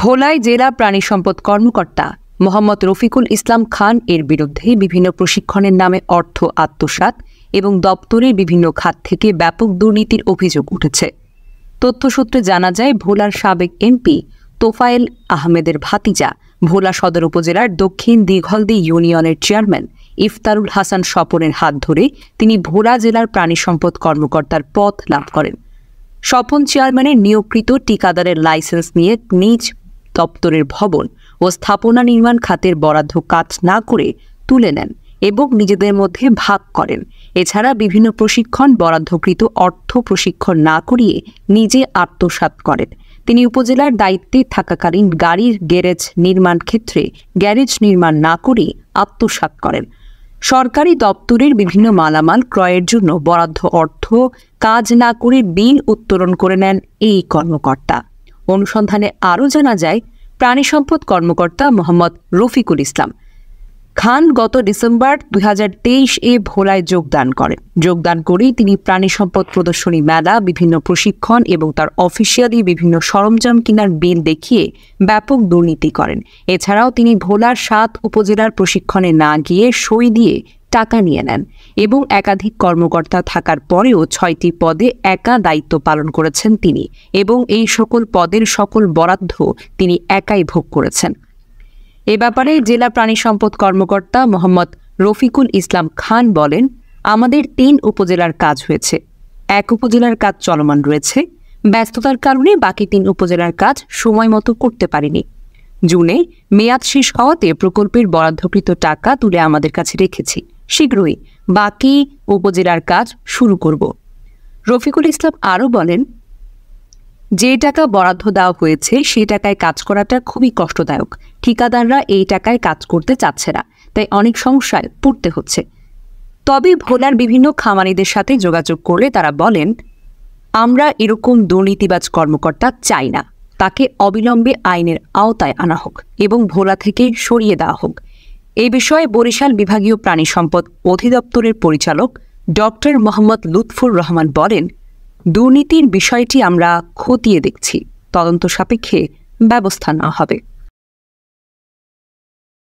ভোলায় জেলা প্রাণী সম্পদ কর্মকর্তা মোহাম্মদ রফিকুল ইসলাম খান এর বিরুদ্ধে বিভিন্ন প্রশিক্ষণের নামে অর্থ আত্মসাৎ এবং দপ্তরের বিভিন্ন খাত থেকে ব্যাপক দুর্নীতির অভিযোগ উঠেছে। তথ্যসূত্রে জানা যায়, ভোলার সাবেক এমপি তোফায়েল আহমেদের ভাতিজা ভোলা সদর উপজেলার দক্ষিণ দিঘলদি ইউনিয়নের চেয়ারম্যান ইফতারুল হাসান স্বপনের হাত ধরে তিনি ভোলা জেলার প্রাণী সম্পদ কর্মকর্তার পদ লাভ করেন। স্বপন চেয়ারম্যানের নিয়োগকৃত ঠিকাদারের লাইসেন্স নিয়ে নিজ দপ্তরের ভবন ও স্থাপনা নির্মাণ খাতের বরাদ্দ কাজ না করে তুলে নেন এবং নিজেদের মধ্যে ভাগ করেন। এছাড়া বিভিন্ন প্রশিক্ষণ বরাদ্দকৃত অর্থ প্রশিক্ষণ না করিয়ে নিজে আত্মসাৎ করেন। তিনি উপজেলার দায়িত্বে থাকাকালীন গাড়ির গ্যারেজ নির্মাণ ক্ষেত্রে গ্যারেজ নির্মাণ না করে আত্মসাৎ করেন। সরকারি দপ্তরের বিভিন্ন মালামাল ক্রয়ের জন্য বরাদ্দ অর্থ কাজ না করে বিল উত্তোলন করে নেন এই কর্মকর্তা। অনুসন্ধানে আরও জানা যায়, প্রাণী সম্পদ কর্মকর্তা মোহাম্মদ রফিকুল ইসলাম খান গত ডিসেম্বর 2023 ভোলায় যোগদান করেই তিনি প্রাণী সম্পদ প্রদর্শনী মেলা, বিভিন্ন প্রশিক্ষণ এবং তার অফিসিয়ালি বিভিন্ন সরঞ্জাম কেনার বিল দেখিয়ে ব্যাপক দুর্নীতি করেন। এছাড়াও তিনি ভোলার 7 উপজেলার প্রশিক্ষণে না গিয়ে সই দিয়ে টাকা নিয়ে নেন এবং একাধিক কর্মকর্তা থাকার পরেও 6টি পদে একা দায়িত্ব পালন করেছেন তিনি এবং এই সকল পদের সকল বরাদ্দ তিনি একাই ভোগ করেছেন। এ ব্যাপারে জেলা প্রাণী সম্পদ কর্মকর্তা মোহাম্মদ রফিকুল ইসলাম খান বলেন, আমাদের 3 উপজেলার কাজ হয়েছে, 1 উপজেলার কাজ চলমান রয়েছে। ব্যস্ততার কারণে বাকি 3 উপজেলার কাজ সময় মতো করতে পারিনি। জুনে মেয়াদ শেষ হওয়াতে প্রকল্পের বরাদ্দকৃত টাকা তুলে আমাদের কাছে রেখেছি। শীঘ্রই বাকি উপজেলার কাজ শুরু করব। রফিকুল ইসলাম আরও বলেন, যে টাকা বরাদ্দ দেওয়া হয়েছে সেই টাকায় কাজ করাটা খুবই কষ্টদায়ক। ঠিকাদাররা এই টাকায় কাজ করতে চাচ্ছে না, তাই অনেক সমস্যায় পড়তে হচ্ছে। তবে ভোলার বিভিন্ন খামারিদের সাথে যোগাযোগ করলে তারা বলেন, আমরা এরকম দুর্নীতিবাজ কর্মকর্তা চাই না, তাকে অবিলম্বে আইনের আওতায় আনা হোক এবং ভোলা থেকে সরিয়ে দেওয়া হোক। এই বিষয়ে বরিশাল বিভাগীয় প্রাণী সম্পদ অধিদপ্তরের পরিচালক ডক্টর মোহাম্মদ লুৎফুর রহমান বলেন, দুর্নীতির বিষয়টি আমরা খতিয়ে দেখছি, তদন্ত সাপেক্ষে ব্যবস্থা নেওয়া হবে।